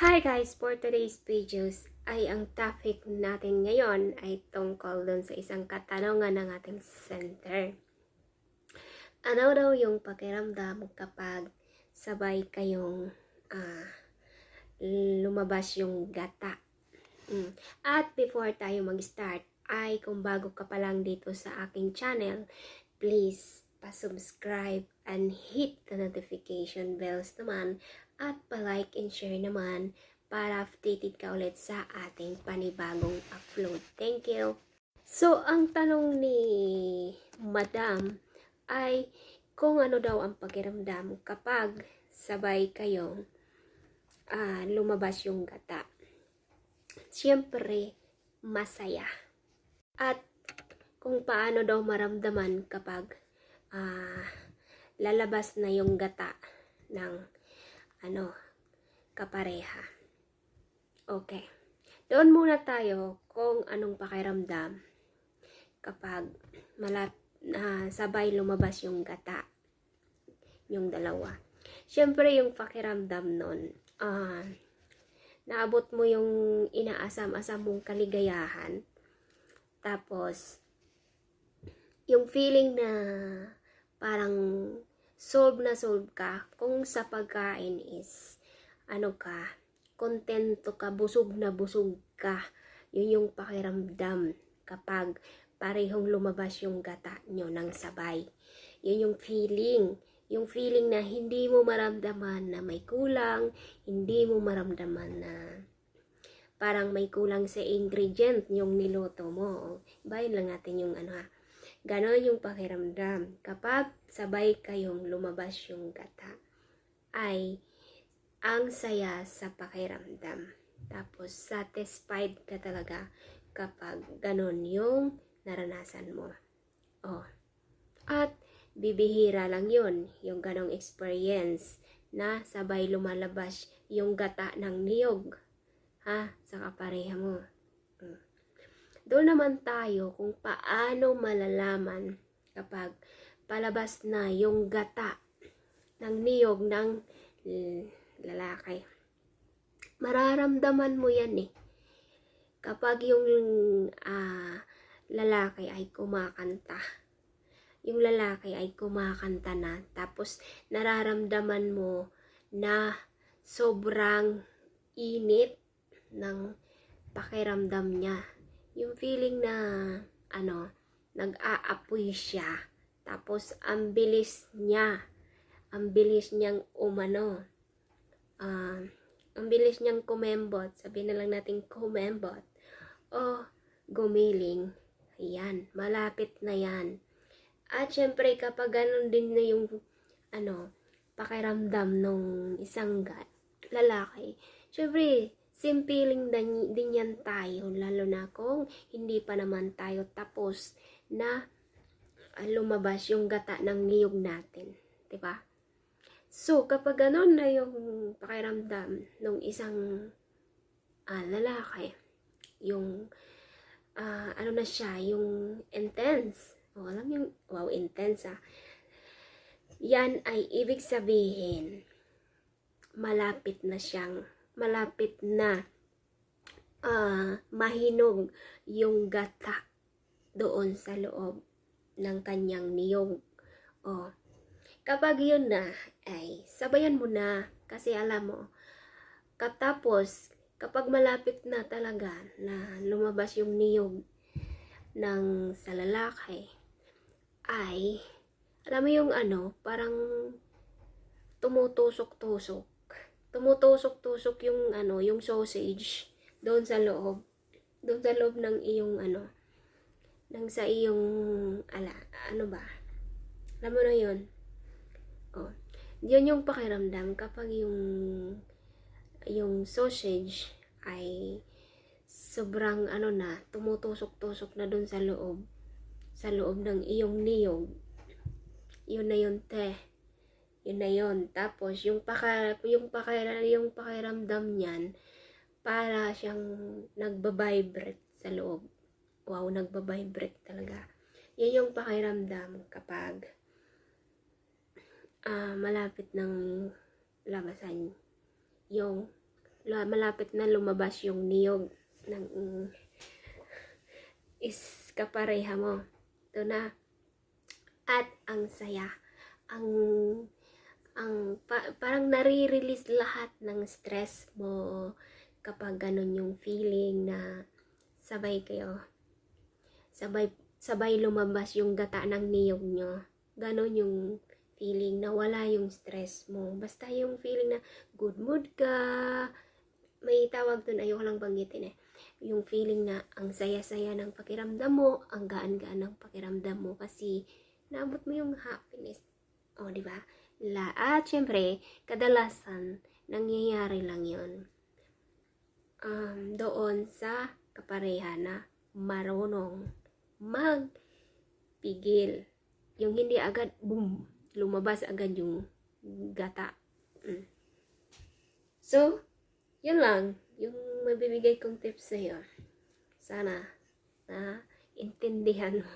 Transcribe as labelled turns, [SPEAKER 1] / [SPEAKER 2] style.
[SPEAKER 1] Hi guys! For today's videos ay ang topic natin ngayon ay tungkol dun sa isang katanungan ng ating center. Ano daw yung pakiramdam kapag sabay kayong lumabas yung gata? At before tayo mag-start ay kung bago ka pa lang dito sa aking channel, please pa-subscribe and hit the notification bells naman at pa-like and share naman para updated ka ulit sa ating panibagong upload. Thank you! So, ang tanong ni Madam ay kung ano daw ang pakiramdam kapag sabay kayong lumabas yung gata. Siyempre, masaya. At kung paano daw maramdaman kapag lalabas na yung gata ng kapareha. Okay. Doon muna tayo kung anong pakiramdam kapag sabay lumabas yung gata, yung dalawa. Siyempre, yung pakiramdam nun, naabot mo yung inaasam-asam mong kaligayahan. Tapos, yung feeling na parang solve ka kung sa pagkain is kontento ka, busog na busog ka. Yun yung pakiramdam kapag parehong lumabas yung gata nyo ng sabay. Yun yung feeling na hindi mo maramdaman na may kulang, hindi mo maramdaman na parang may kulang sa ingredient yung niluto mo. Bayan lang natin yung ganon yung pakiramdam. Kapag sabay kayong lumabas yung gata, ay ang saya sa pakiramdam. Tapos, satisfied ka talaga kapag ganon yung naranasan mo. At bibihira lang yun, yung ganong experience na sabay lumalabas yung gata ng niyog sa kapareha mo. Doon naman tayo kung paano malalaman kapag palabas na yung gata ng niyog ng lalaki. Mararamdaman mo yan kapag yung lalaki ay kumakanta. Yung lalaki ay kumakanta na, tapos nararamdaman mo na sobrang init ng pakiramdam niya. Yung feeling na nag-aapoy siya, tapos ang bilis niyang ang bilis niyang kumembot, sabihin na lang natin kumembot o gumiling. Ayan, malapit na yan. At syempre kapag ganun din na yung pakiramdam nung isang lalaki, syempre same feeling din yan tayo, lalo na kung hindi pa naman tayo tapos na lumabas yung gata ng niyog natin, diba? So kapag ganun na yung pakiramdam nung isang lalaki, yung na siya, yung intense. Alam yung, wow, intense yan ay ibig sabihin malapit na mahinog yung gata doon sa loob ng kanyang niyog. Kapag yun na, ay sabayan mo na, kasi alam mo, kapag malapit na talaga na lumabas yung niyog ng sa lalaki, ay alam mo yung parang tumutusok-tusok yung yung sausage doon sa loob ng iyong ng sa iyong ba, alam mo na yun. Yun yung pakiramdam kapag yung sausage ay sobrang tumutusok-tusok na doon sa loob ng iyong niyog. Yun na yun, yun na yun. Tapos yung pakiramdam niyan, para siyang nagbabibrate sa loob. Wow, nagbabibrate talaga. Yan yung pakiramdam kapag malapit ng labasan yung malapit na lumabas yung niyog ng is kapareha mo. Ito na. At ang saya. Parang nare-release lahat ng stress mo kapag ganun yung feeling na sabay kayo. Sabay lumabas yung gata ng niyog nyo. Ganon yung feeling na wala yung stress mo. Basta yung feeling na good mood ka. May tawag dun, ayoko lang banggitin eh. Yung feeling na ang saya-saya ng pakiramdam mo, ang gaan-gaan ng pakiramdam mo kasi naabot mo yung happiness. O, di ba? At syempre, kadalasan nangyayari lang yun doon sa kapareha na marunong magpigil. Yung hindi agad, boom, lumabas agad yung gata. So, yun lang, yung mabibigay kong tips sa'yo. Sana na intindihan mo.